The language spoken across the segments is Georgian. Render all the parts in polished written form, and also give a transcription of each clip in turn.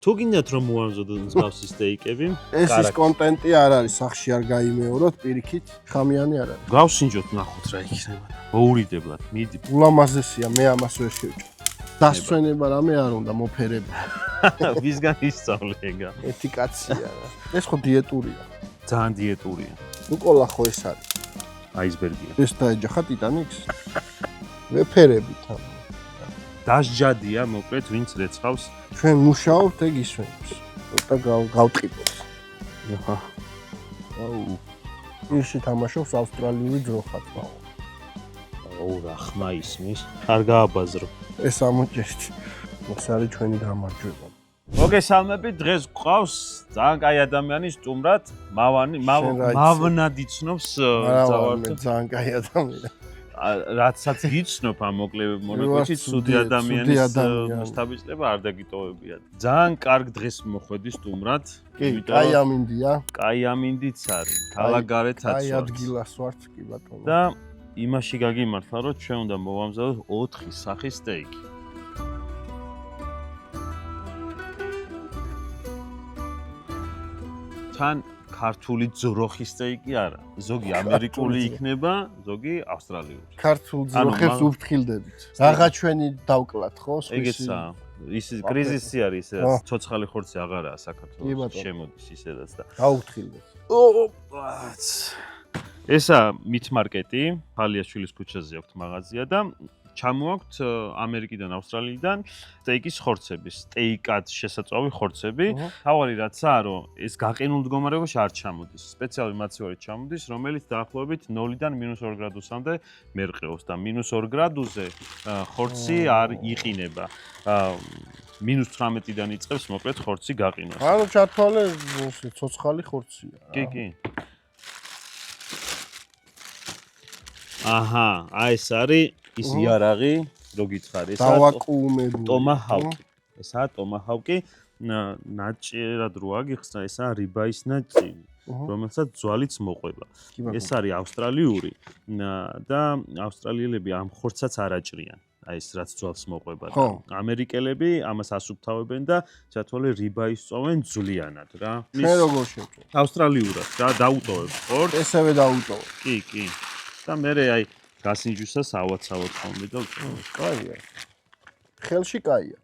თუ გინდათ რომ მოამზადოთ მსგავსი სტეიკები, ეს ის კონტენტი არ არის, სახში არ გაიმეოროთ, პირიქით, ხამიანი არ არის. გავსინჯოთ ნახოთ რა იქნება. მოურიდებლად, მიდი. ულამაზესია, მე ამას ვერ შევჭამ. დასვენება რამე არ უნდა მოფერება. ვისგან ისწავლე ეგა? ერთი კაცია რა. ეს ხო დიეტურია. ძალიან დიეტურია. უკოლა ხო ეს არის. აისბერგია. ეს დაეჯახა ტიტანიკს. ვეფერებით ამ. დასჯადია, მოკლედ, ვინც რეცხავს. ჩვენ მუშაობთ ეგ ისვენებს. და გავტყიდოთ. აჰა. აუ, ისე თამაშობს ავსტრალიური ძროხატმა. აუ, რა ხმა ისმის. არ გააბაზრო. ეს ამოჭერთ. ეს არის ჩვენი გამარჯვება. მოგესალმებით, დღეს გვყავს ძალიან კაი ადამიანი სტუმრად, მავნად იცნობს ძალიან ძალიან კაი ადამიანი. რაცაც იცნობ ამ მოკლე მონოკვეთში, ცუდი ადამიანის მოსთაბიჭდება არ დაგიტოვებია. ძალიან კარგ დღეს მოხვედი სტუმრად. კი, კაი ამინდია. კაი ამინდიც არის, ქალაქგარეთაც ვარ. კაი ადგილას ვარ, კი ბატონო. და იმაში გაგიმართლა, რომ ჩვენ უნდა მოვამზადოთ 4 სახის სტეიკი. თან ქართული ძროხის სტეიკი არა. ზოგი ამერიკული იქნება, ზოგი ავსტრალიური. ქართულ ძროხებს უფრთხილდებით. რაღა ჩვენი დავკლათ ხო? ეგეცა. ის კრიზისი არის, ეს ცოცხალი ხორცი აღარაა საქართველოს. შემოდის ისედაც და დაუფრთხილდეთ. ესა მითმარკეტი, ფალიაშვილის ქუჩაზე აქვს მაღაზია და ჩამოაქვთ ამერიკიდან, ავსტრალიიდან სტეიკის ხორცები, სტეიკად შესაწვავი ხორცები. თავარი რაცაა, რომ ეს გაყინულ მდგომარეობაში არ ჩამოდის. სპეციალური მაცივარი ჩამოდის, რომელიც დაახლოებით 0-დან -2 გრადუსამდე მერყეობს და -2 გრადუსზე ხორცი არ იყინება. -19-დან იწყებს მოკლედ ხორცი გაყინვას. ანუ ჩათვალე ცოცხალი ხორცია. კი, კი. აჰა, აი ეს არის ის იარაღი, რო გითხარი, ესაა დავაკუუმებული. ტომაჰავკი. ესაა ტომაჰავკი, ნაჭერად რო აგიხსნა, ესაა რიბაის ნაწილი, რომელსაც ძვალიც მოყვება. ეს არის ავსტრალიური და ავსტრალიელები ამ ხორცსაც არ აჭრიან. აი ეს რაც ძვალს მოყვება და ამერიკელები ამას ასუფთავებენ და ჩათვალე რიბაის წოვენ ძვლიანად რა. მე როგორ შევჭამ? ავსტრალიურად რა დაუტოვებ ხორცს? ესევე დაუტოვებ. კი, კი. და მე აი გასინჯვისას ავაცავოთ ხოლმე და კაია. ხელში კაია.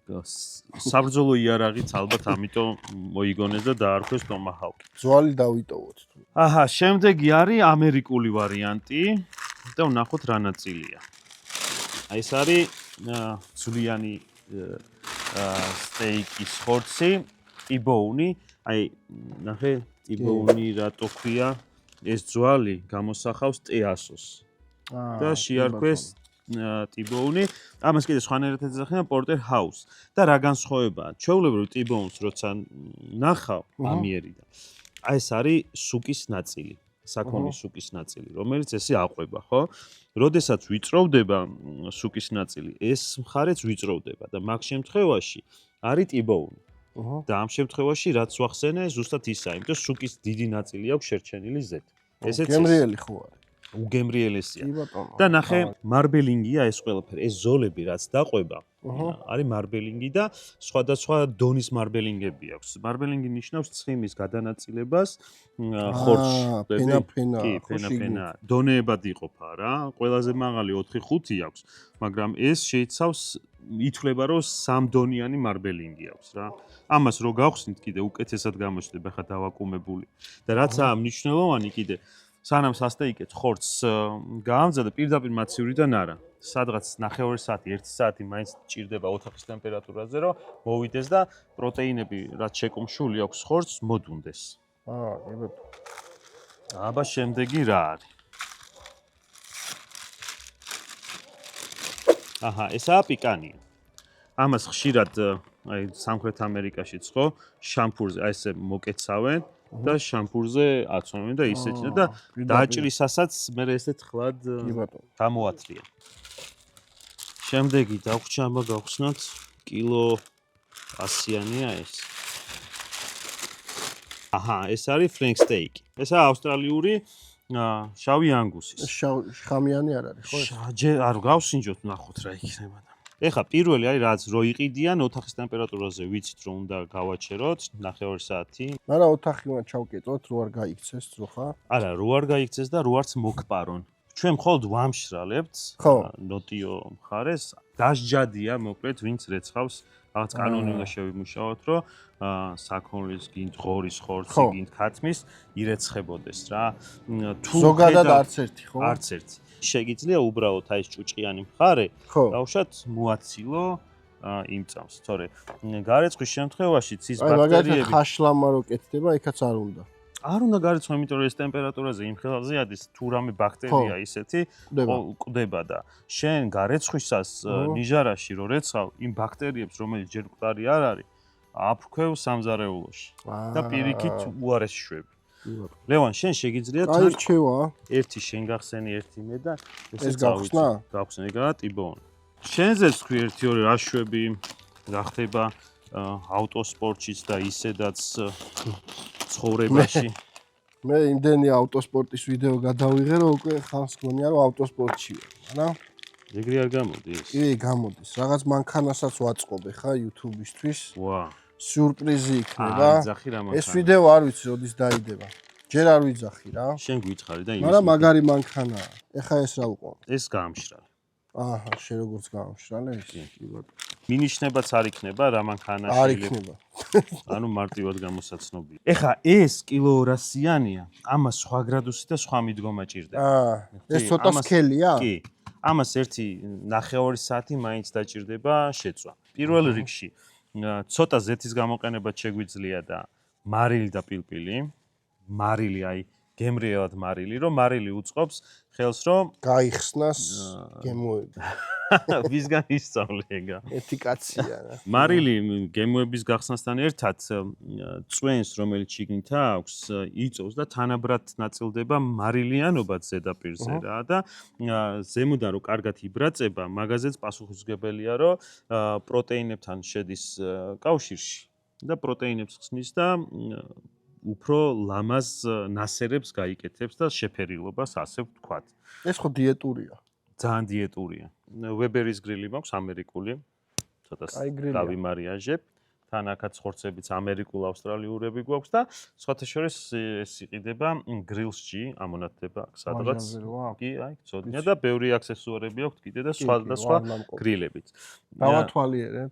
საბრძოლო იარაღიც ალბათ ამიტომ მოიგონეს და დაარქვეს ტომაჰავკი. ძვალი დავიტოვოთ. აჰა, შემდეგი არის ამერიკული ვარიანტი და ვნახოთ რა ნაწილია. აი ეს არის ძვლიანი სტეიკის ხორცი, ტიბოუნი, აი ნახე ტიბოუნი რატო ქვია ეს ძვალი გამოსახავს ტეასოს. და შეარქვეს ტიბოუნი. ამას კიდე სხვანაირად ეძახიან პორტერ ჰაუს. და რა განსხვავებაა? ჩვეულებრივ ტიბოუნს როცა ნახავ ამიერიდან. აი ეს არის სუკის ნაწილი, საქონლის სუკის ნაწილი, რომელიც ესე აყვება, ხო? როდესაც ვიწროვდება სუკის ნაწილი, ეს მხარეც ვიწროვდება და მაგ შემთხვევაში არის ტიბოუნი. და ამ შემთხვევაში რაც ვახსენე, ზუსტად ისაა, იმიტომ სუკის დიდი ნაწილი აქვს შერჩენილი ზეთ. ესეც გემრიელი ხო არის. უგემრიელესია. და ნახე, მარბელინგია ეს ყველაფერი, ეს ზოლები რაც დაყვება, არის მარბელინგი და სხვადასხვა დონის მარბელინგები აქვს. მარბელინგი ნიშნავს ცხიმის გადანაწილებას ხორცში. ფენა. ფენა. დონეებად იყოფა რა. ყველაზე მაღალი 4-5 აქვს, მაგრამ ეს შეიცავს ითვლება რომ 3 დონიანი მარბელინგი აქვს რა. ამას რო გავხსნით კიდე უკეთესად გამოჩნდება ხა დავაკუმებული. და რაცაა მნიშვნელოვანი კიდე სანამ სასტეიკეთ ხორცს გაამზადე პირდაპირ მაცივრიდან არა. სადღაც 9 საათი, 1 საათი მაინც ჭირდება ოთახის ტემპერატურაზე, რომ მოვიდეს და პროტეინები, რაც შეკუმშული აქვს ხორცს, მოდუნდეს. ებად. აბა შემდეგი რა არის? აჰა, ესაა პიკანია. ამას ხშირად აი სამხრეთ ამერიკაშიც ხო, შამპურზე აი ესე მოკეცავენ. და შამპურზე აცვამენ და ისეჭნა და დაჭრისასაც მე ესე თხლად გამოათლიან. შემდეგი დაგვრჩა აბა გავხსნათ კილო 100-იანია ეს. აჰა, ეს არის ფრენკ სტეიკი. ესაა ავსტრალიური შავი ანგუსის. ხამიანი არ არის ხო? არ გავსინჯოთ ნახოთ რა იქნება და. ეხა პირველი არის რაც რო იყიდიან ოთახის ტემპერატურაზე ვიცით რომ უნდა გავაჩეროთ 9-2 საათი. მაგრამ ოთახი უნდა ჩავკეტოთ რო არ გაიქცეს ძრო ხა? არა, რო არ გაიქცეს და რო არც მოგპარონ. ჩვენ მხოლოდ ვამშრალებთ ნოტიო მხარეს. დასჯადია მოკლედ ვინც რეცხავს რაღაც კანონი უნდა შევიმუშაოთ რომ საქონლის გინდ ღორის ხორცი გინდ ქათმის ირეცხებოდეს რა. თუ ზოგადად არც ერთი ხო? არც ერთი. შეგიძლია უბრალოდ აი ეს ჭუჭყიანი მხარე დავუშვათ მოაცილო იმ წამს, თორე გარეცხვის შემთხვევაში ის ბაქტერიები მაგალითად ხაშლამა რო კეთდება, იქაც არ უნდა. არ უნდა გარეცხვა, იმიტომ რომ ეს ტემპერატურაზე იმ ხელზე ადის თუ რამე ბაქტერია ისეთი კვდება და შენ გარეცხვისას ნიჟარაში რო რეცხავ იმ ბაქტერიებს რომელიც ჯერ მკვდარი არ არის აფრქვევ სამზარეულოში და პირიქით უარეს შვები. ლევან, შენ შეგიძლია თან რჩევა. ერთი შენ გახსენი, ერთი მე და ეს გავხსნა? გავხსნა, ეგაა ტიბოუნი. შენზეც თქვი 1-2 რაშვები გახდება ავტოსპორტშიც და ისედაც ცხოვრებაში. მე იმდენი ავტოსპორტის ვიდეო გადავიღე, რომ უკვე ხანს გონია რომ ავტოსპორტში ვარ, რა? ეგრე არ გამოდის. კი, გამოდის. რაღაც მანქანასაც ვაწყობე ხა YouTube-ისთვის. ვა. სიურპრიზი იქნება. აიძახი რა მანქანა. ეს ვიდეო არ ვიცი როდის დაიდება. ჯერ არ ვიძახი რა. შენ გვიცხარი და იმის. მაგრამ მაგარი მანქანაა. ეხა ეს რა უყო? ეს გამშრალი. აჰა, შენ როგორც გამშრალე ის? კი ბატონო. მინიშნებაც არ იქნება რა მანქანა არ იქნება. ანუ მარტივად გამოსაცნობია. ეხა ეს კილო 200-იანია, ამას სხვა გრადუსი და სხვა მიდგომა ჭირდება. ეს ცოტა სქელია? კი. ამას 1-9 საათი მაინც დაჭირდება შეწვა. პირველ რიგში ცოტა ზეთის გამოყენებაც შეგვიძლია და მარილი და პილპილი. მარილი აი გემრიელად მარილი, რომ მარილი უწყობს ხელს რომ გაიხსნას გემოები. ვისგან ისწავლე ეგა? ერთი კაცია რა. მარილი გემოების გახსნასთან ერთად წვენს, რომელიც შიგნით აქვს, იწოვს და თანაბრად ნაწილდება მარილიანობა ზედაპირზე რა და ზემოდან რო კარგად იბრაწება, მაგაზეც პასუხისმგებელია, რომ პროტეინებთან შედის კავშირში და პროტეინებს ხსნის და უფრო ლამაზ ნასერებს გაიკეთებს და შეფერილობას ასე ვთქვათ. ეს ხო დიეტურია. ძალიან დიეტურია. ვებერის გრილი მაქვს ამერიკული. ცოტა გავიმარიაჟებ. თან აქაც ხორცებიც ამერიკულ ავსტრალიურები გვაქვს და სხვათა შორის ეს იყიდება გრილსში, ამონათდება აქ სადღაც. კი, აი, ცოდნია და ბევრი აქსესუარები აქვს კიდე და სხვა და სხვა გრილებიც. დავათვალიერებ.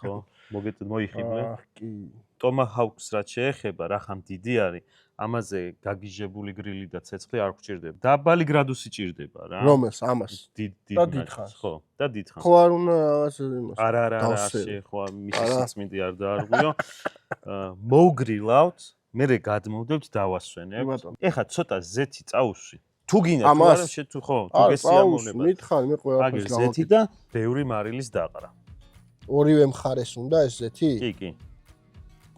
ხო, მოგეთ მოიხიბლე. კი. ტომაჰაუქს რაც შეეხება, რახან დიდი არის, ამაზე გაგიჟებული გრილი და ცეცხლი არ გვჭირდება. დაბალი გრადუსი ჭირდება რა. რომელს? ამას. და დიდხანს. ხო, და დიდხანს. ხო არ უნდა რაღაც იმას. არა, ხო, მისი სიწმინდი არ დაარღვიო. მოვგრილავთ, მერე გადმოვდებთ დავასვენებთ. ეხა ცოტა ზეთი წაუსვი. თუ გინდა თუ არა თუ ხო, თუ გესიამოვნება. მითხარ, მე ყველაფერს გავაკეთე. ზეთი და ბევრი მარილის დაყრა. ორივე მხარეს უნდა ეს ზეთი? კი, კი.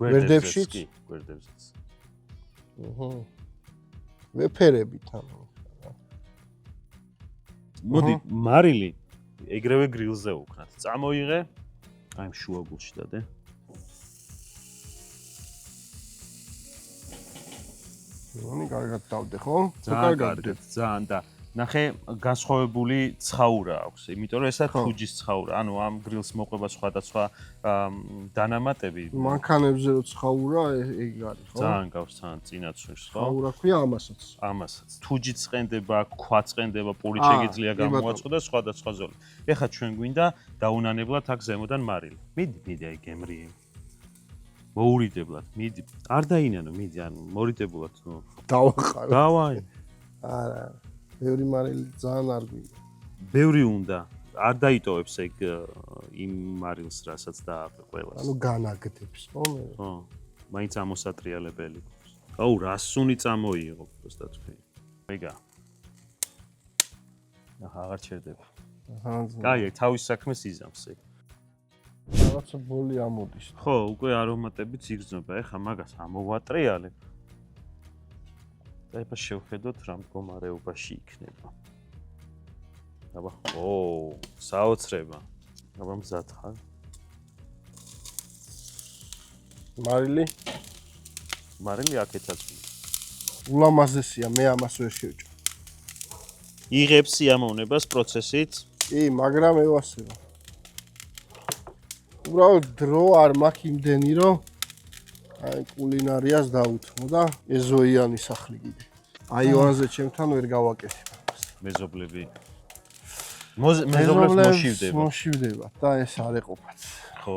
გვერდებშიც? კი, გვერდებშიც. ვეფერებით ანუ. მოდი, მარილი ეგრევე გრილზე ვუქნათ. წამოიღე. აი შუაგულში დადე. ნუ კარგად დავდე ხო? ძალიან კარგად, ძალიან და ნახე განსხვავებული ცხაურა აქვს, იმიტომ რომ ესა ხუჯის ცხაურა. ანუ ამ გრილს მოყვება სხვადასხვა დანამატები. მანქანებზე რო ცხაურა ეგ არის, ხო? ძალიან გავს ძალიან წინაცვლის, ხო? ცხაურა ქვია ამასაც. ამასაც. თუჯიც ყენდება, ქვაც ყენდება, პური შეგიძლია გამოაწყო და სხვადასხვა ზოლი. ეხლა ჩვენ გვინდა დაუნანებლად აქ ზემოდან მარილი. მიდი აი გემრიე. მოურიდებლად, მიდი. არ დაინანო, მიდი, ანუ მორიდებულად, ნუ. დავახარო. დავაი. არა. ბევრი მარილი ძალიან არ გვინდა. ბევრი უნდა. არ დაიტოვებს ეგ იმ მარილს, რასაც დააყრე ყველას. ანუ განაგდებს, ხო? ხო. მაინც ამოსატრიალებელი გვაქვს. აუ, რასუნი წამოიღო, უბრალოდ თქვი. ეგა. აჰა, აღარ ჩერდება. კაი, თავის საქმეს იზამს ეგ. რაღაცა ბოლი ამოდის. ხო, უკვე არომატებიც იგრძნობა. ეხა მაგას ამოვატრიალებ. და ეხა შევხედოთ რა მდგომარეობაში იქნება. აბა, საოცრება. აბა მზად ხარ? მარილი? მარილი აქეთაც. ულამაზესია, მე ამას ვერ შევჭა. იღებს სიამოვნებას პროცესით. კი, მაგრამ ევასება. უბრალოდ დრო არ მაქვს იმდენი, რომ აი კულინარიას დაუთმო და ეზოიანი სახლი კიდე. აივანზე ჩემთან ვერ გავაკეთებ ამას. მეზობლები მეზობლებს მოშივდება და ეს არ ეყოფაც. ხო.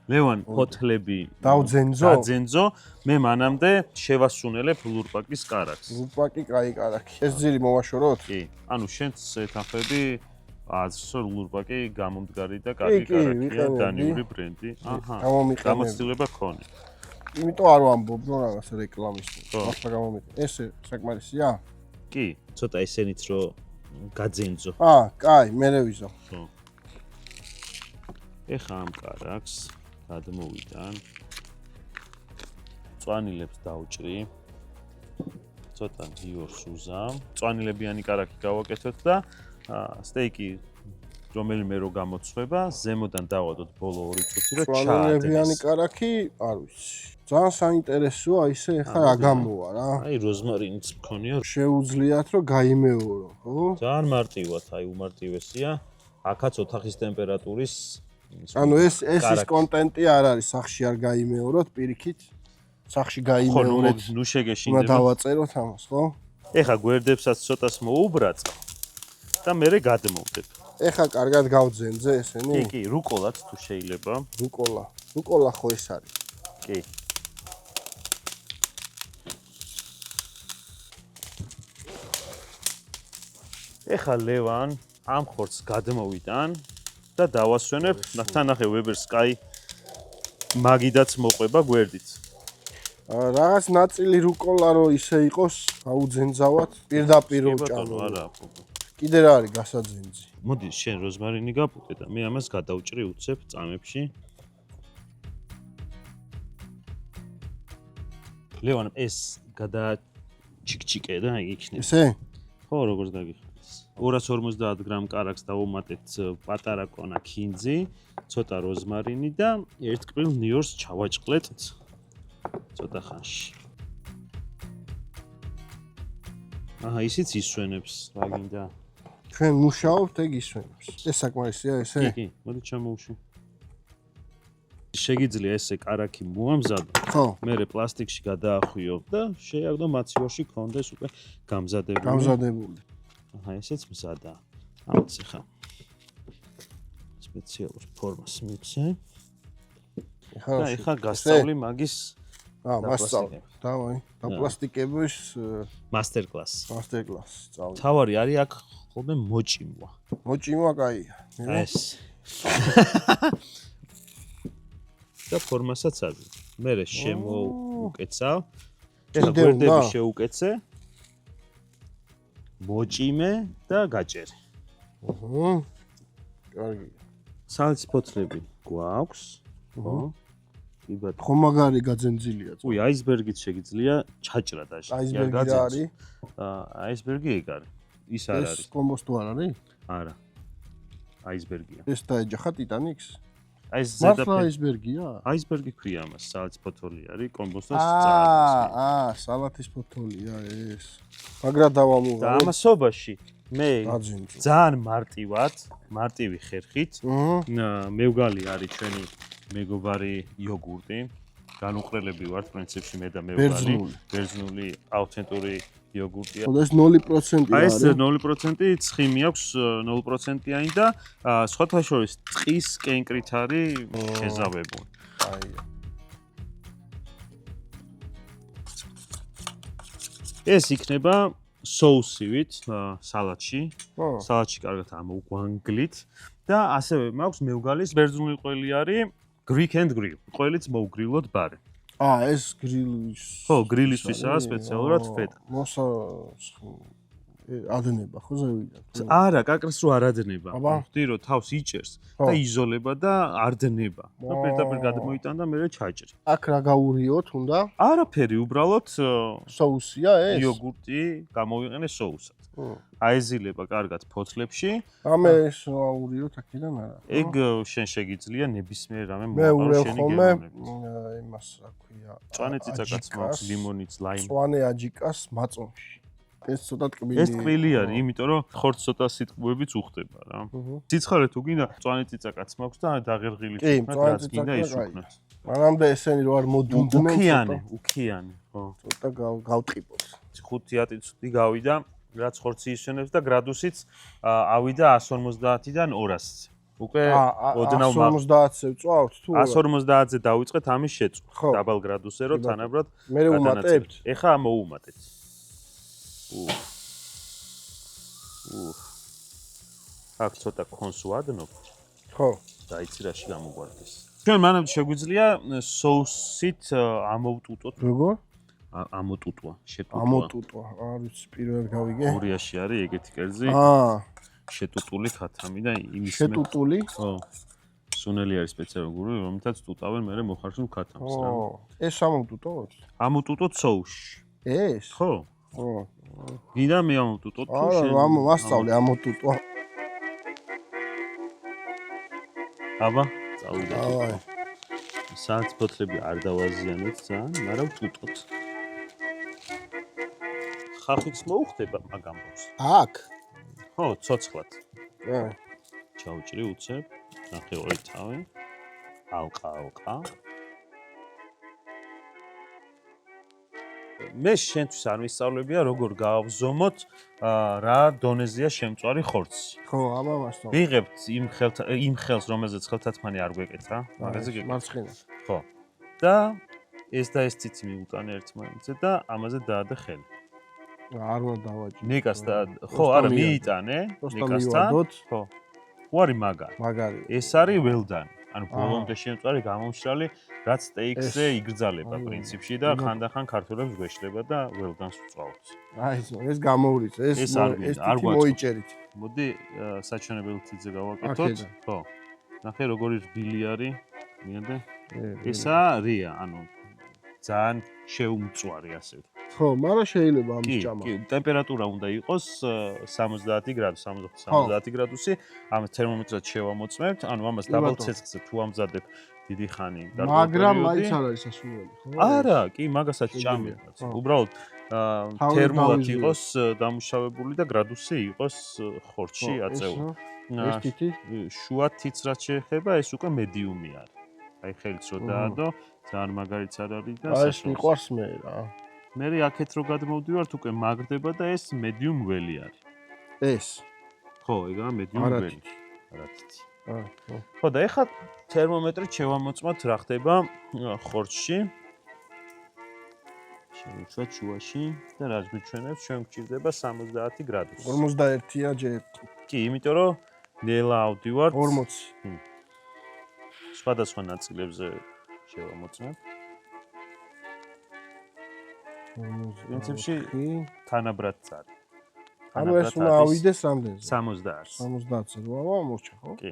ლევან, ფოთლები დავძენძო. მე მანამდე შევასუნელებ ლურპაკის კარაქს. ლურპაკი კაი კარაქი. ეს ძილი მოვაშოროთ? კი. ანუ შენც ეთანხმები აზრს რომ ლურპაკი გამომდგარი და კარგი კარაქია, დანიური ბრენდი. აჰა. გამოცდილება ქონი. იმიტომ არ ვამბობ რომ რაღაც რეკლამის. ახლა გამომიყენე. ეს საკმარისია? კი, ცოტა ესენიც რომ გაძენძო. კაი, მერე ვიზო. ხო. ეხა ამ კარაქს გადმოვიდან. წვანილებს დავჭრი. ცოტა გიორს უზამ. წვანილებიანი კარაქი გავაკეთოთ და სტეიკი რომელიმე რო გამოცვება, ზემოდან დავადოთ ბოლო 2 წუთი რომ ჩაადნეს. წვანილებიანი კარაქი, არ ვიცი. ძალიან საინტერესოა ისე ეხა რა გამოვა რა. აი როზმარინიც მქონია. შეუძლიათ რომ გაიმეორო, ხო? ძალიან მარტივად, აი უმარტივესია. აქაც ოთახის ტემპერატურის ანუ ეს ის კონტენტი არ არის, სახში არ გაიმეოროთ, პირიქით. სახში გაიმეოროთ. ნუ შეგეშინდება. უნდა დავაწეროთ ამას, ხო? ეხა გვერდებსაც ცოტას მოუბრაწ და მერე გადმოვდებ. ეხა კარგად გავძენძე ესენი? კი, რუკოლაც თუ შეიძლება. რუკოლა ხო ეს არის? კი. ეხა ლევან ამ ხორცს გადმოვიდან და დავასვენებ, ნახე ვებერს კაი მაგიდაც მოყვება გვერდით. რაღაც ნაწილი რუკოლა რო ისე იყოს, აუძენძავად, პირდაპირ ვჭამო. არა. კიდე რა არის გასაძენძი? მოდი შენ როზმარინი გაპუტე და მე ამას გადავჭრი უცებ წამებში. ლევან ეს გადაჩიკჩიკე და იქნება. ესე? ხო, როგორც გაგიხარეს. 250 გრამ კარაქს დავუმატეთ პატარა კონა ქინძი, ცოტა როზმარინი და ერთ კბილ ნიორს ჩავაჭყლეთ ცოტა ხანში. აჰა, ისიც ისვენებს, რა გინდა? ჩვენ მუშაობთ, ეგ ისვენებს. ეს საკმარისია ესე? კი, მოდი ჩამოუშვი. შეგიძლია ესე კარაქი მოამზადო. ხო. მერე პლასტიკში გადაახვიო და შეაგდო მაცივარში კონდეს უკვე გამზადებული. გამზადებული. აჰა, ესეც მზადაა. ამაც ახლა სპეციალურ ფორმას მიცე. ეხა გასწავლი მაგის მასწავლე. დავაი, დაპლასტიკების მასტერკლასი. სწავლე. თავარი არის აქ ხოლმე მოჭიმვა. მოჭიმვა კაია. ეს. და ფორმასაც აძლევ. მერე შემოუკეცავ. ეხლა გვერდები შეუკეცე. მოჭიმე და გაჭერე. კარგი. სალცი ფოთლები გვაქვს. ხო? იბათ. ხო მაგარი გაძენძილია. უი, აისბერგიც შეგიძლია ჩაჭრა დაში. აისბერგი რა არის? აისბერგი ეგ არის. ის არ არის. ეს კომბოსტო არ არის? არა. აისბერგია. ეს დაეჯახა ტიტანიკს? აი ეს ზედაფერი. მართლა აისბერგია? აისბერგი ქვია ამას, სალათის ფოთოლი არის, კომბოსტოს წააგდეს. სალათის ფოთოლია ეს. მაგრა დავამუღა. და ამასობაში მე ძალიან მარტივი ხერხით. მევგალი არის ჩვენი მეგობარი იოგურტი. განუყრელები ვართ პრინციპში მე და მევგალი. ბერძნული ავთენტური იოგურტია. ეს 0% არის. ეს 0% ცხიმი აქვს 0%-იანი და სხვათა შორის ტყის კენკრით არის შეზავებული. აი. ეს იქნება соусივით სალატში. სალატში კარგად ამოვგვანგლით და ასევე მაქვს მევგალის ბერძნული ყველი არის Greek and Grill. ყველიც მოუგრილოთ ბარე. ეს გრილის. ხო, გრილისთვისაა სპეციალურად ფეტა. ადნება ხო ზევიდან? არა, კაკრს რო არ ადნება. ხვდი რომ თავს იჭერს და იზოლება და არ დნება. და პირდაპირ გადმოიტან და მე ჩაჭრი. აქ რა გაურიოთ უნდა? არაფერი, უბრალოდ соусია ეს? იოგურტი გამოვიყენე соусად. აეზილება კარგად ფოთლებში. ამე ეს აურიოთ აქედან არა. ეგ შენ შეგიძლია ნებისმიერ რამე მოაყარო შენი გემოვნებით. იმას რა ქვია? წვანე ციცაკაც მაქვს, ლიმონიც, ლაიმი. წვანე აჯიკას მაწონში. ეს ცოტა ტკბილი. ეს ტკბილი არის, იმიტომ რომ ხორცს ცოტა სიტყვებიც უხდება რა. სიცხარე თუ გინდა, მწვანე წიწაკაც მაქვს და დაღერღილი შევქნათ, რაც გინდა ის უქნათ. მანამდე ესენი რო არ მოდუნდნენ, უქიანი, ხო. ცოტა გავტყიპოთ. 5-10 წუთი გავიდა, რაც ხორცი ისვენებს და გრადუსიც ავიდა 150-დან 200-ზე. უკვე ოდნავ 150-ზე ვწვავთ თუ 150-ზე დავიწყეთ ამის შეწვა დაბალ გრადუსზე რომ თანაბრად მე ვუმატებთ ეხა მოუმატეთ აქ ცოტა კონს ვადნობ ხო დაიცი რაში გამოგვარდეს ჩვენ მანამდე შეგვიძლია სოუსით ამოვტუტოთ როგორ ამოტუტვა შეტუტვა ამოტუტვა არის პირველად გავიგე გურიაში არის ეგეთი კერძი შეტუტული ქათამი და იმის შეტუტული? ხო. სუნელი არის სპეციალური გური, რომელთაც ტუტავენ მე მოხარშულ ქათამს რა. ეს ამოვტუტოთ? ამოტუტოთ სოუსში. ეს? ხო. ხო. გინდა მე ამოვტუტოთ თუ შენ? არა, ვასწავლე ამოტუტვა. აბა, წავიდე. დავაი. სადაც ფოთლები არ დავაზიანოთ ძალიან, მაგრამ ვტუტოთ. ხალხიც მოუხდება მაგ ამბავს. აქ ხო, ცოცხლად. კი. ჩაუჭრი უცებ, ნახევარი თავი. ალყა. მე შენთვის არ ვისწავლებია, როგორ გავზომოთ, რა დონეზეა შემწვარი ხორცი. ხო, აბა მასწავლე. ვიღებთ იმ ხელს, რომელზეც ხელთათმანი არ გვეკეთა, მაგაზე გეკეთა. მარცხენა. ხო. და ეს ციცი მიუტანე ერთმანეთზე და ამაზე დაადე ხელი. არ უნდა დავაჭი. ნიკას და ხო, არა მიიტანე, ნიკასთან. ხო. უარი მაგარი. ეს არის ველდანი. ანუ ბოლომდე შემწვარი გამომშრალი, რაც სტეიქზე იგრძალება პრინციპში და ხანდახან ქართველებს გვეშლება და ველდანს ვწვავთ. აი ეს გამოვრიცხე, ეს არ მოიჭერით. მოდი საჩვენებელი თიძე გავაკეთოთ. ხო. ნახე როგორი რბილი არის. მიადე. ესა რია, ანუ ძალიან შეუმწვარი ასე ვთქვი. ხო, მაგრამ შეიძლება ამის ჭამა. კი, ტემპერატურა უნდა იყოს 70 გრადუსი, 70 გრადუსი. ამას თერმომეტრად შევამოწმებთ, ანუ ამას დაბალ ცეცხლზე თუ ამზადებ დიდი ხანი გარკვეულ პერიოდში. მაგრამ მაინც არ არის სასურველი, ხო? არა, კი, მაგასაც ჭამია. უბრალოდ თერმულად იყოს დამუშავებული და გრადუსი იყოს ხორცში აწეული. ეს თითი? შუა თითს რაც შეეხება, ეს უკვე მედიუმი არის. აი ხელს რო დაადო, ძალიან მაგარიც არ არის და ეს მიყვარს მე რა. მე აქეთ რო გადმოვდივართ უკვე მაგრდება და ეს medium ველი არის. ეს. ხო, ეგაა medium ველი. არა თითი. ხო. ხო და ეხლა თერმომეტრით შევამოწმოთ რა ხდება ხორცში. შევუშვათ შუაში და რაც გვიჩვენებს, ჩვენ გვჭირდება 70 გრადუსი. 51-ია ჯერ. კი, იმიტომ რომ ნელა ავდივართ 40. სხვადასხვა ნაწილებზე შევამოწმებ. პრინციპში თანაბრად წარი. ანუ ეს უნდა ავიდეს რამდენზე? 70-ზე. 70-ზე როავა მორჩა, ხო? კი.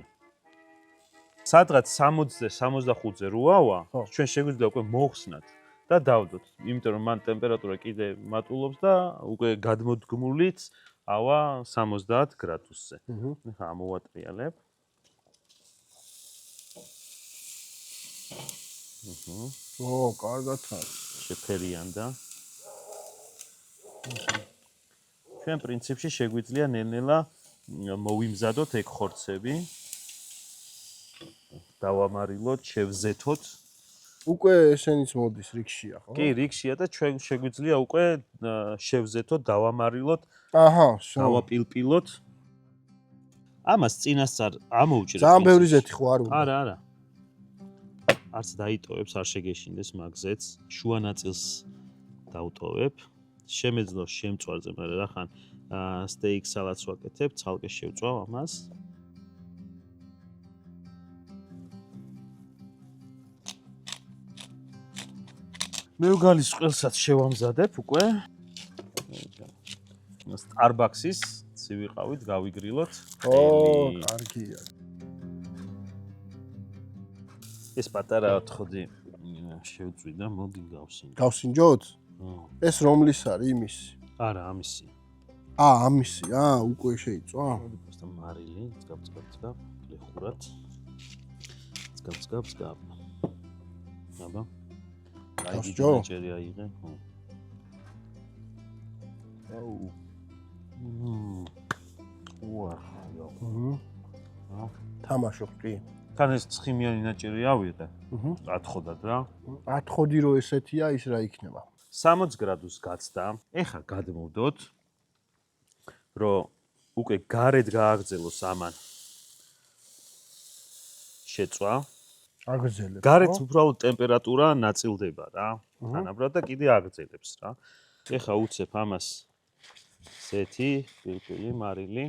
სადღაც 60-ზე, 65-ზე როავა, ჩვენ შეგვიძლია უკვე მოხსნათ და დავდოთ, იმიტომ რომ მან ტემპერატურა კიდე მატულობს და უკვე გადმოდგმულიც ავა 70 გრადუსზე. ახლა ამოვატრიალებ. კარგად არის. შეფერიანდა. ჩვენ პრინციპში შეგვიძლია ნელ-ნელა მოვიმზადოთ ეგ ხორცები. დავამარილოთ, შევზეთოთ. უკვე ესენიც მოდის რიგშია, ხო? კი, რიგშია და ჩვენ შეგვიძლია უკვე შევზეთოთ, დავამარილოთ. აჰა, დავაპილპილოთ. ამას წინასწარ ამოვჭრეთ. ძალიან ბევრი ზეთი ხო არ უნდა? არა. არც დაიტოვებს, არ შეგეშინდეს მაგზეც. შუა ნაწილს დავტოვებ. შემეძლოს შემწვარზე, მაგრამ რახან სტეიქ სალატს ვაკეთებ, ცალკე შევწვავ ამას. მე უგალის ყველსაც შევამზადებ უკვე. Starbucks-ის ცივი ყავით გავიგრილოთ. კარგია. ეს პატარა ოთხოდი შევწვი და მოდი გავსინჯო. გავსინჯოთ? ეს რომლის არის იმის? არა, ამისი. ამისი, უკვე შეიწვა? მოდი просто მარილი, ძგაბ, ლეხურად. ძგაბ. აბა. აი, ჯერი აიღე, ხო. აუ. თამაშობ კი. თან ეს ცხიმიანი ნაჭერი ავიღე. ათხოდად რა. ათხოდი რო ესეთია, ის რა იქნება? 60 გრადუს გაცდა. ეხა გადმოვდოთ, რომ უკვე გარეთ გააგრძელოს ამან შეწვა. აგრძელებს. გარეთ უბრალოდ ტემპერატურა ნაწილდება რა. თანაბრად და კიდე აგრძელებს რა. ეხა უცებ ამას ზეთი, პილპილი, მარილი.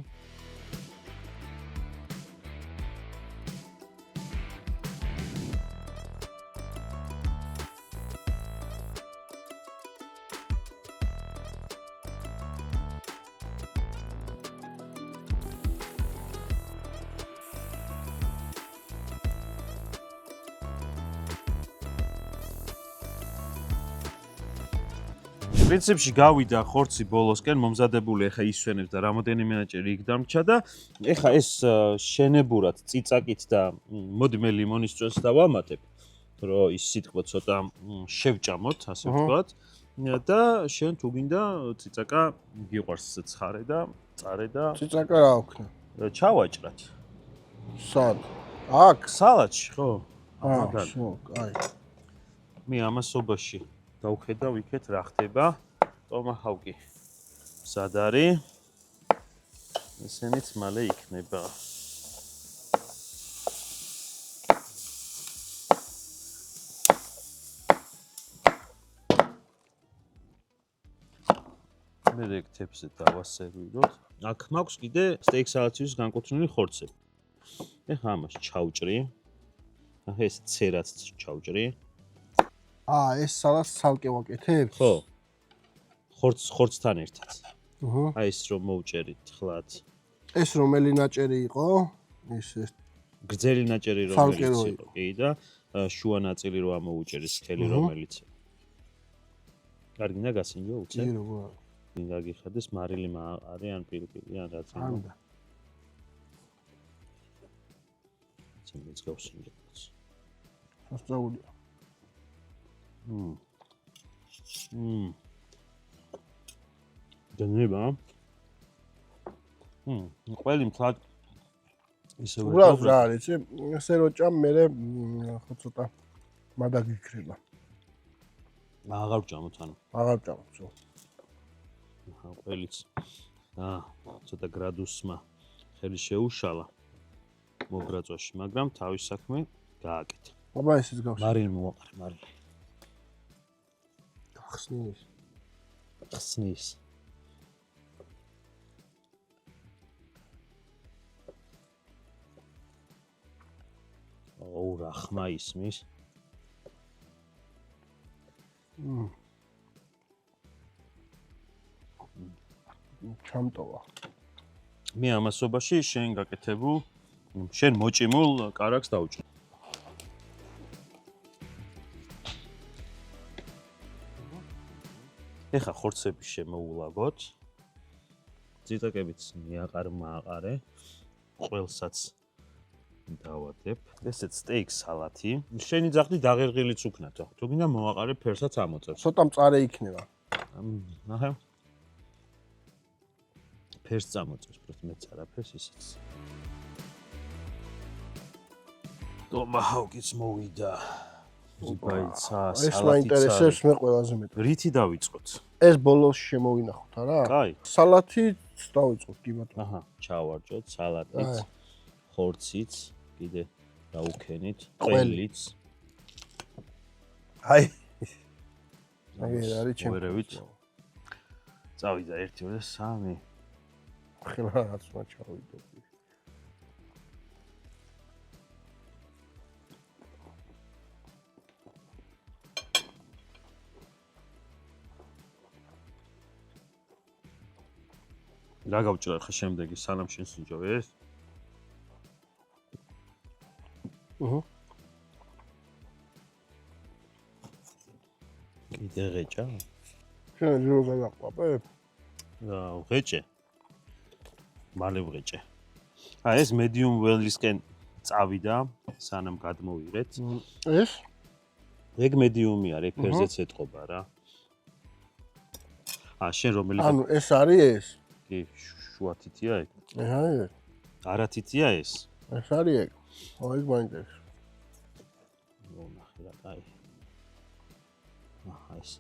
პრინციპში გავიდა ხორცი ბოლოსკენ, მომზადებული ეხა ისვენებს და რამოდენიმე ნაჭერი იქ დამრჩა და ეხა ეს შენებურად ციცაკით და მოდი მე ლიმონის წვენს დავამატებ, რომ ის სიტყვა ცოტა შევჭამოთ, ასე ვთქვათ. და შენ თუ გინდა ციცაკა გიყვარს ცხარე და წარე და ციცაკა რა აქვს? ჩავაჭრათ. სად? აქ სალათში, ხო? ხო, აი. მე ამასობაში დავხედავ იქეთ რა ხდება. ტომაჰავკი სად არის? ესენიც მალე იქნება. მე რექტებზე დავასერვიროთ. აქ მაქვს კიდე სტეიქ სალათის განკუთვნილი ხორცები. ეხა ამას ჩავჭრი. ახლა ეს ცერაც ჩავჭრი. ეს სალათს ცალკე ვაკეთებ? ხო. ხორცთან ერთად. აი ეს რომ მოვჭერით ხლად. ეს რომელი ნაჭერი იყო? ეს გრძელი ნაჭერი რომელიც იყო, კი და შუა ნაწილი რო ამოუჭერის სქელი რომელიც. კარგი და გასინჯო უცებ. კი როგორ არის? მინდა გიხადეს მარილი არის ან პილპილი ან რაც იყო. ანდა. ცემიც გავსინჯოთ. სასწაულია. დნება. ყველი მთლად ისე ვერ უბრალოდ რა არის, ესე რო ჭამ მე ხო ცოტა მადაგიქრება. აღარ ვჭამოთ ანუ. აღარ ჭამოთ, ხო. ყველიც ცოტა გრადუსმა ხელი შეუშალა მოგრაწვაში, მაგრამ თავის საქმე გააკეთა. აბა ესეც გავშ. მარილი მოვაყარე, მარილი. ხსნის. ხსნის. რა ხმა ისმის. ჩამტოვა. მე ამასობაში შენ გაკეთებულ, შენ მოჭიმულ კარაქს დავჭრე. ეხა ხორცები შემოულაგოთ. ციტაკებიც მიაყარე. ყველსაც დავადებ. ესეც სტეიქ სალათი. შენი ძაღლი დაღერღილიც უქნათო. თუ გინდა მოვაყარე ფერსაც ამოწევს. ცოტა მწარე იქნება. ნახე. ფერს წამოწევს, პროტ მეც არაფერს ისიც. ტომაჰავკიც მოვიდა. ზიბაიცა, სალათიცა. ეს მაინტერესებს მე ყველაზე მეტად. რითი დავიწყოთ? ეს ბოლოს შემოვინახოთ არა? კაი. სალათით დავიწყოთ კი ბატონო. აჰა, ჩავარჯოთ სალათით, ხორცით, კიდე დაუქენით, ყველით. აი. აგერ არის ჩემი. ვერევით. წავიდა 1 2 3. ხელა რაც მაჩავიდო. რა გავჭრა ხა შემდეგი სანამ შენ სინჯო ეს? კიდე ღეჭა? შენ რო გავაყვაპებ? ღეჭე. მალე ვღეჭე. ეს medium well-ისკენ წავიდა, სანამ გადმოვიღეთ. ეს? ეგ medium-ი არის, ფერზეც ეთყობა რა. შენ რომელი ანუ ეს არის ეს? კი, შუა თითია ეგ. აი, არა თითია ეს. ეს არის ეგ. აი, გვაინტერესებს. ნახე რა, აი. აჰა, ეს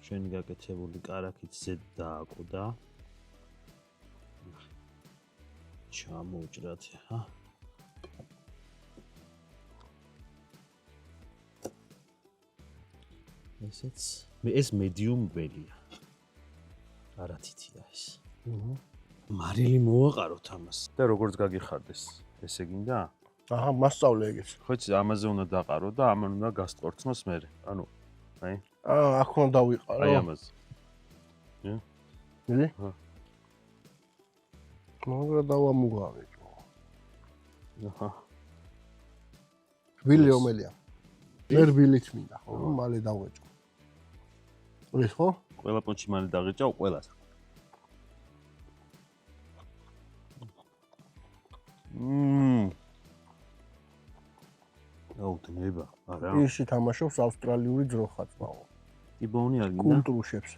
შენი გაკეთებული კარაქით ზედ დააკოდა. ჩამოუჭრათ, ჰა? ეს მედიუმ ველია. არა თითია ეს. მარილი მოვაყაროთ ამას. და როგორც გაგიხარდეს, ესე გინდა? აჰა, მასწავლე ეგეც. ხო იცი, ამაზე უნდა დაყარო და ამან უნდა გასწორცნოს მე. ანუ, აი. აქ უნდა დავიყარო. აი ამაზე. მილი? ჰა. მოგრა დავამუღავეჭო. აჰა. ვილი ომელია. ვერ ვილით მინდა, ხო, მალე დავეჭო. ეს ხო? ყველა პონჩი მალე დაღეჭავ ყველას. აუტნება, არა. ისი თამაშობს ავსტრალიური ძროხაცმაო. ტიბოუნი არ გინდა? კულტურუშებს.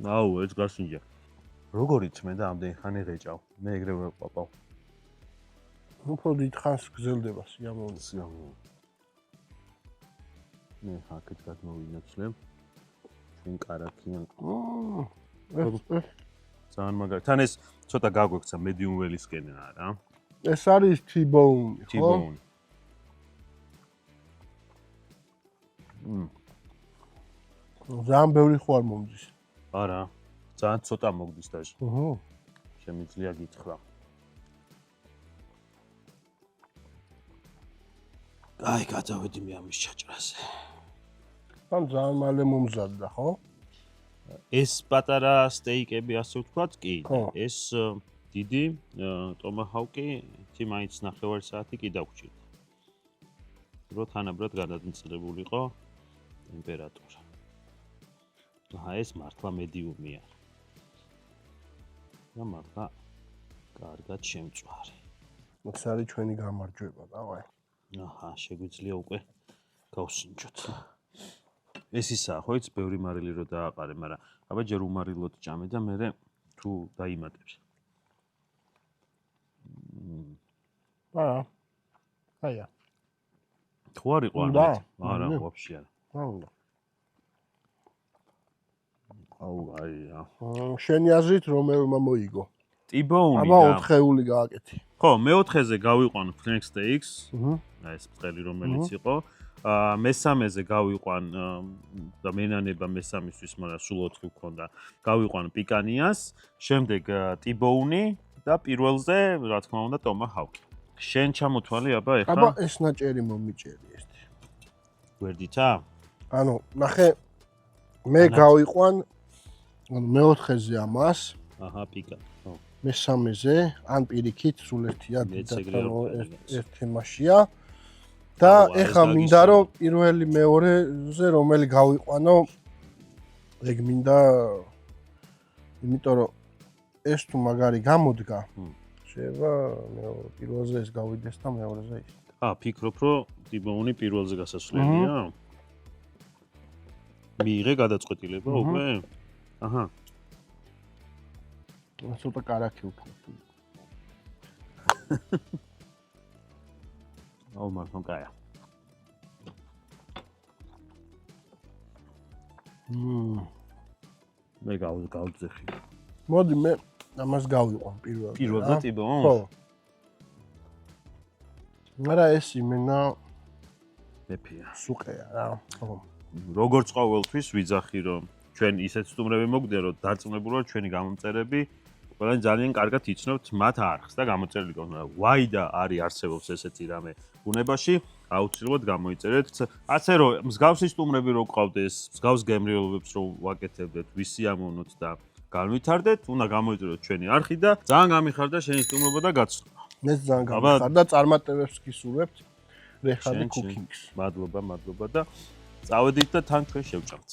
აუ, ეს გასინჯა. როგორ იცმე და ამდენი ხანი ღეჭავ? მე ეგრევე ვეყვაპავ. უფრო დიდხანს გრძელდება სიამოვნო. მე აქეთ გადმოვინაცვლებ. ჩვენ კარაქიან. ძალიან მაგარი. თან ეს ცოტა გაგვექცა მედიუმ ველისკენ რა. ეს არის T-bone, ხო? T-bone. ძალიან ბევრი ხო არ მომდის. არა. ძალიან ცოტა მოგდის დაჟე. აჰა. შემიძლია გითხრა. აი, გადავედი მე ამის ჩაჭრაზე. ან ძალიან მალე მომზადდა, ხო? ეს პატარა სტეიკები ასე ვთქვათ, კი. ეს დიდი ტომაჰავკი, თი მაინც 9 საათი კი დაგვრჩით. რო თანაბრად გადადმწლებულიყო ტემპერატურა. აჰა, ეს მართლა მედიუმია. და მართლა კარგად შემწვარი. ეს არის ჩვენი გამარჯვება, დავაი. აჰა, შეგვიძლია უკვე გავსინჯოთ. ეს ისაა, ხო იცი, ბევრი მარილი რო დააყარე, მაგრამ აბა ჯერ უმარილოდ ჭამე და მე თუ დაიმატებს. არა. აია. თუ არ იყო არა, არა, ვაფშე არა. არა. აუ, აია. შენი აზრით რომელმა მოიგო? ტიბოუნი. აბა 4-ეული გააკეთე. ხო, მე-4-ზე გავიყვან flank steaks. აი ეს ბრტყელი რომელიც იყო. მესამეზე გავიყვან და მენანება მესამისთვის, მაგრამ სულ 4 ვქონდა. გავიყვან პიკანიას, შემდეგ ტიბოუნი და პირველზე, რა თქმა უნდა, ტომაჰავკი. შენ ჩამოთვალი აბა ეხლა? აბა ეს ნაჭერი მომიჭერი ეს. გვერდითა? ანუ, ნახე მე გავიყვან მე-4-ზე ამას. აჰა, პიკა. ხო. მესამეზე, ან პირიქით სულ ერთია ერთი მასია. და ეხა მინდა რომ პირველი მეორეზე რომელი გავიყვანო ეგ მინდა იმიტომ რომ ეს თუ მაგარი გამოდგა შეიძლება პირველზე ეს გავიდეს და მეორეზე ის. ფიქრობ რომ ტიბოუნი პირველზე გასასვლელია? მიიღე გადაწყვეტილება უკვე? აჰა. ცოტა კარაქი უკვე. აუ მართლა კაია. მე გავძეხი. მოდი მე ამას გავიყვან პირველად. პირველად ტიბოუნს? ხო. მაგრამ ეს იმენა მეფია. სუყეა რა. ხო. როგორც ყოველთვის ვიძახი რომ ჩვენ ისეთ სტუმრები მოგდიან რომ დარწმუნებულად ჩვენი გამომწერები ყველანი ძალიან კარგად იცნობთ მათ არხს და გამოწერილი გქონდა. ვაი და არის არსებობს ესეთი რამე ბუნებაში, აუცილებლად გამოიწერეთ. ასე რომ მსგავსი სტუმრები რო გყავდეს, მსგავს გემრიელობებს რო ვაკეთებდეთ, ვისიამოვნოთ და განვითარდეთ, უნდა გამოიწეროთ ჩვენი არხი და ძალიან გამიხარდა შენი სტუმრობა და გაცნობა. მეც ძალიან გამიხარდა, წარმატებებს გისურვებთ. რეხადი კუკინგს. მადლობა და წავედით და თან ჩვენ შევჭამთ.